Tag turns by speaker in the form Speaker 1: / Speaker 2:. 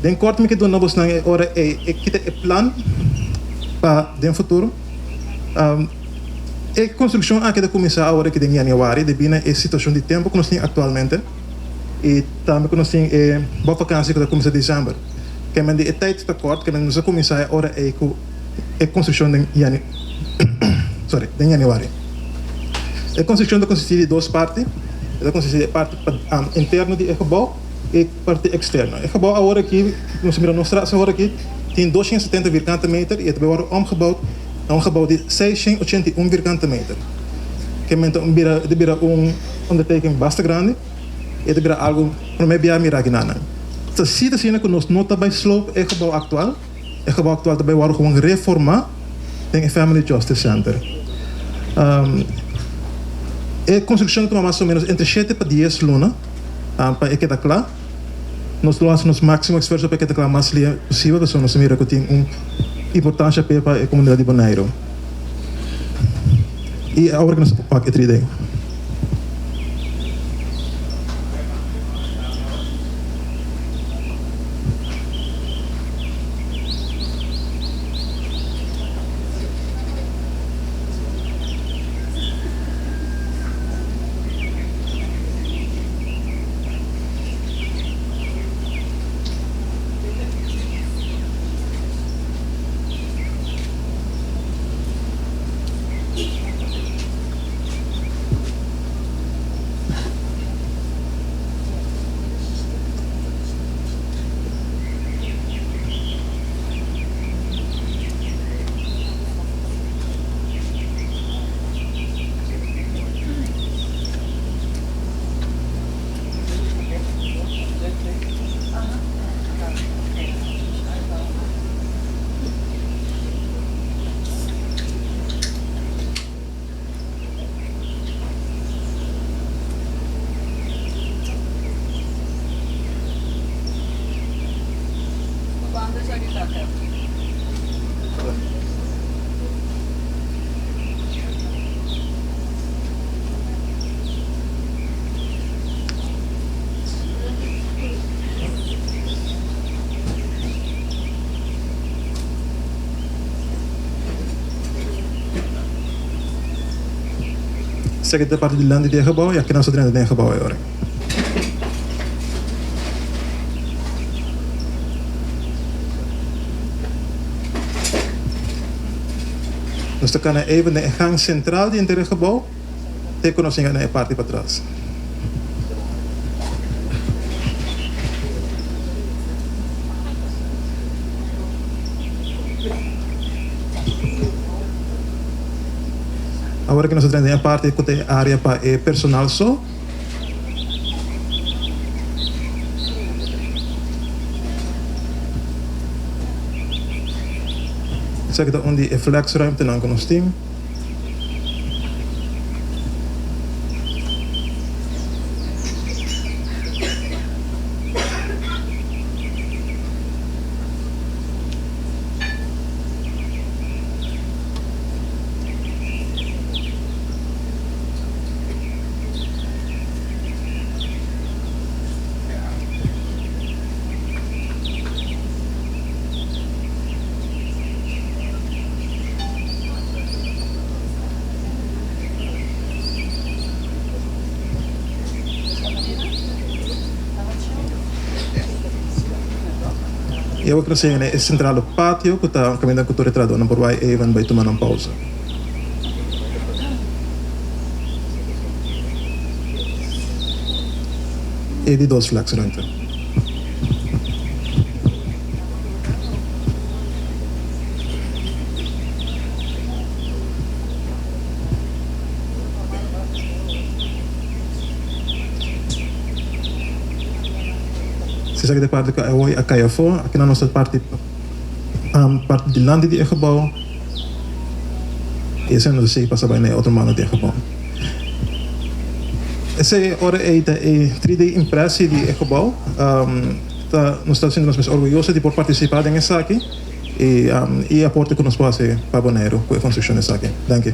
Speaker 1: Den kort me que dona bos na ora kita plan para den futuro. A construção aqui da começar agora que em januário, devido a situação de tempo que nós temos atualmente, e também que nós temos boa vacância que começa em dezembro. Que men de tijd tekort, que men nos começar agora a construção de januário. A construção consiste de duas partes. Ela consiste de parte interna do gebouw e parte externa. O gebouw agora aqui, nós miramos na straat agora aqui, tem 270 vierkante meter e het wordt omgebouwd naar een gebouw die 681 vierkante meter. Que de onderteken bastante grande e de algo para mim bem miraginana. Então, se assim que nós não também slope o gebouw atual também wordt gewoon reformar tem o Family Justice Center. A construção toma mais ou menos entre 7 para 10 lunas para que está claro. Nós fazemos o máximo esforço para que está claro mais possível, porque nós miramos que tem importância para a comunidade de Bonaire. E agora que nós vamos aqui 3D. Zeg de parte de land die gebouw, ja, kan zo drin de gebouw hoor. Dus dan kan je even de gang centraal die in het gebouw, dan kunnen we naar de parte para trás. Agora que nós temos a parte que tem área para personal só. Isso aqui é onde é flex ruimte não nós temos. Eu vou crescer no central do pátio, que está caminhando com o retrado, não por vai even vai tomar uma pausa. E de dois flex ruimte. Se zeg de parte que eu a caia fora, aqui na nossa parte de land die gebouw, e sendo assim passa bem na outra mão de gebouw. Essa hora é a 3D impressie die gebouw. Nós estamos sendo mais orgulhosos de por participar nessa aqui e aporte que nós fazemos para Bonaire com a construção dessa aqui. Danke.